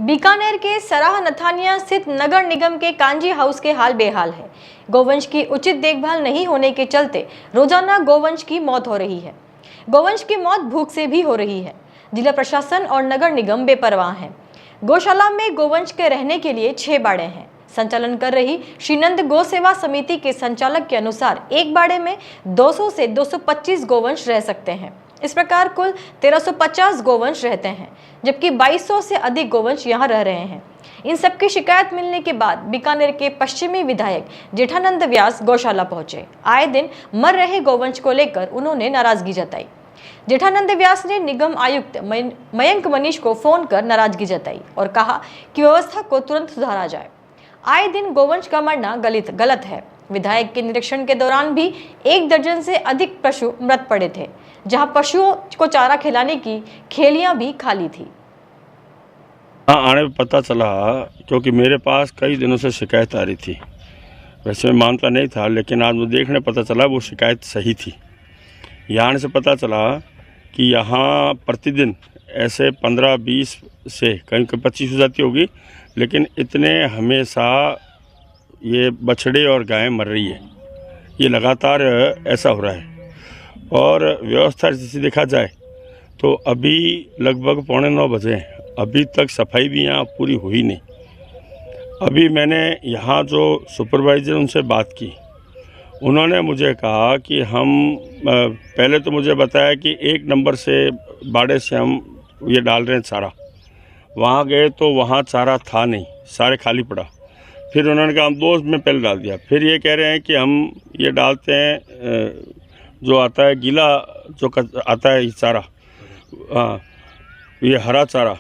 बीकानेर के सराह नथानिया स्थित नगर निगम के कांजी हाउस के हाल बेहाल है। गोवंश की उचित देखभाल नहीं होने के चलते रोजाना गोवंश की मौत हो रही है। गोवंश की मौत भूख से भी हो रही है। जिला प्रशासन और नगर निगम बेपरवाह हैं। गौशाला में गोवंश के रहने के लिए 6 बाड़े हैं। संचालन कर रही श्रीनंद गौ सेवा समिति के संचालक के अनुसार एक बाड़े में 200 से 225 गोवंश रह सकते हैं। इस प्रकार कुल 1350 गोवंश रहते हैं, जबकि 2200 से अधिक गोवंश यहां रह रहे हैं। इन सबकी शिकायत मिलने के बाद बीकानेर के पश्चिमी विधायक जेठानंद व्यास गौशाला पहुंचे। आए दिन मर रहे गोवंश को लेकर उन्होंने नाराजगी जताई। जेठानंद व्यास ने निगम आयुक्त मयंक मनीष को फोन कर नाराजगी जताई और कहा कि व्यवस्था को तुरंत सुधारा जाए। आए दिन गोवंश का मरना गलत है। विधायक के निरीक्षण के दौरान भी 1 दर्जन से अधिक पशु मृत पड़े थे, जहां पशुओं को चारा खिलाने की खेलियां भी खाली थी। आने में पता चला, क्योंकि मेरे पास कई दिनों से शिकायत आ रही थी। वैसे मैं मानता नहीं था, लेकिन आज मुझे देखने पता चला वो शिकायत सही थी। यहाँ से पता चला कि यहाँ प्रतिदिन ऐसे 15-20 से कहीं 25 हो जाती होगी, लेकिन इतने हमेशा ये बछड़े और गायें मर रही है। ये लगातार ऐसा हो रहा है। और व्यवस्था जैसे देखा जाए तो अभी लगभग 8:45 बजे हैं, अभी तक सफाई भी यहाँ पूरी हुई नहीं। अभी मैंने यहाँ जो सुपरवाइज़र उनसे बात की, उन्होंने मुझे कहा कि हम पहले तो मुझे बताया कि 1 नंबर से बाड़े से हम ये डाल रहे हैं चारा। वहाँ गए तो वहाँ चारा था नहीं, सारे खाली पड़ा। फिर उन्होंने कहा हम 2 में पहले डाल दिया। फिर ये कह रहे हैं कि हम ये डालते हैं जो आता है गीला, जो आता है चारा, हाँ ये हरा चारा,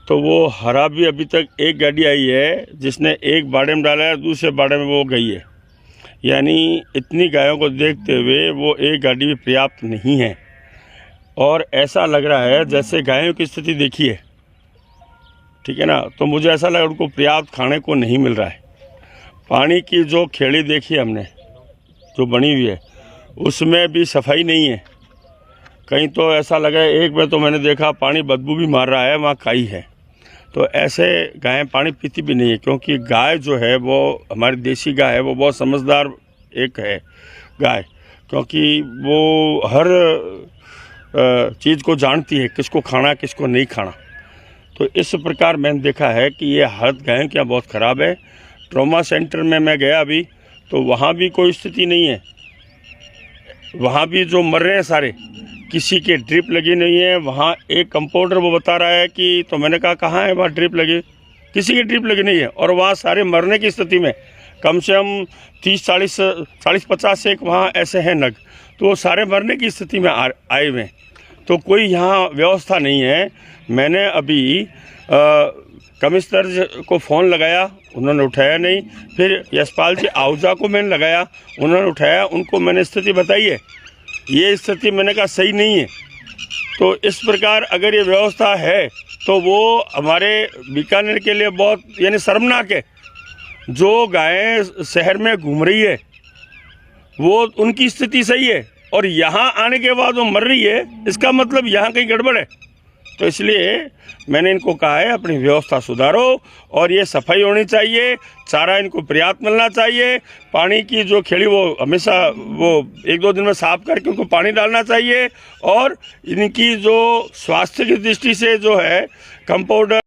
तो वो हरा भी अभी तक एक गाड़ी आई है जिसने एक बाड़े में डाला है, दूसरे बाड़े में वो गई है। यानी इतनी गायों को देखते हुए वो एक गाड़ी भी पर्याप्त नहीं है। और ऐसा लग रहा है जैसे गायों की स्थिति देखिए, ठीक है ना, तो मुझे ऐसा लगा उनको पर्याप्त खाने को नहीं मिल रहा है। पानी की जो खेड़ी देखी हमने जो बनी हुई है, उसमें भी सफाई नहीं है। कहीं तो ऐसा लगा, एक बार तो मैंने देखा पानी बदबू भी मार रहा है, वहाँ काई है। तो ऐसे गायें पानी पीती भी नहीं है, क्योंकि गाय जो है वो हमारी देसी गाय है, वो बहुत समझदार एक है गाय, क्योंकि वो हर चीज़ को जानती है, किसको खाना किसको नहीं खाना। तो इस प्रकार मैंने देखा है कि ये हालत गायों की बहुत ख़राब है। ट्रॉमा सेंटर में मैं गया अभी, तो वहाँ भी कोई स्थिति नहीं है। वहाँ भी जो मर रहे हैं सारे, किसी के ड्रिप लगी नहीं है। वहाँ एक कंपाउंडर वो बता रहा है कि, तो मैंने कहा कहाँ है वहाँ ड्रिप लगी, किसी की ड्रिप लगी नहीं है। और वहाँ सारे मरने की स्थिति में कम से कम 30-40-50 एक वहाँ ऐसे हैं नग, तो वो सारे मरने की स्थिति में आए हुए हैं। तो कोई यहाँ व्यवस्था नहीं है। मैंने अभी कमिश्नर को फ़ोन लगाया, उन्होंने उठाया नहीं। फिर यशपाल जी आहूजा को मैंने लगाया, उन्होंने उठाया। उनको मैंने स्थिति बताई है, ये स्थिति मैंने कहा सही नहीं है। तो इस प्रकार अगर ये व्यवस्था है तो वो हमारे बीकानेर के लिए बहुत यानी शर्मनाक है। जो गायें शहर में घूम रही है वो उनकी स्थिति सही है, और यहाँ आने के बाद वो मर रही है, इसका मतलब यहाँ कहीं गड़बड़ है। तो इसलिए मैंने इनको कहा है अपनी व्यवस्था सुधारो, और ये सफाई होनी चाहिए, चारा इनको पर्याप्त मिलना चाहिए। पानी की जो खेड़ी वो हमेशा वो 1-2 दिन में साफ करके उनको पानी डालना चाहिए। और इनकी जो स्वास्थ्य की दृष्टि से जो है कंपाउंडर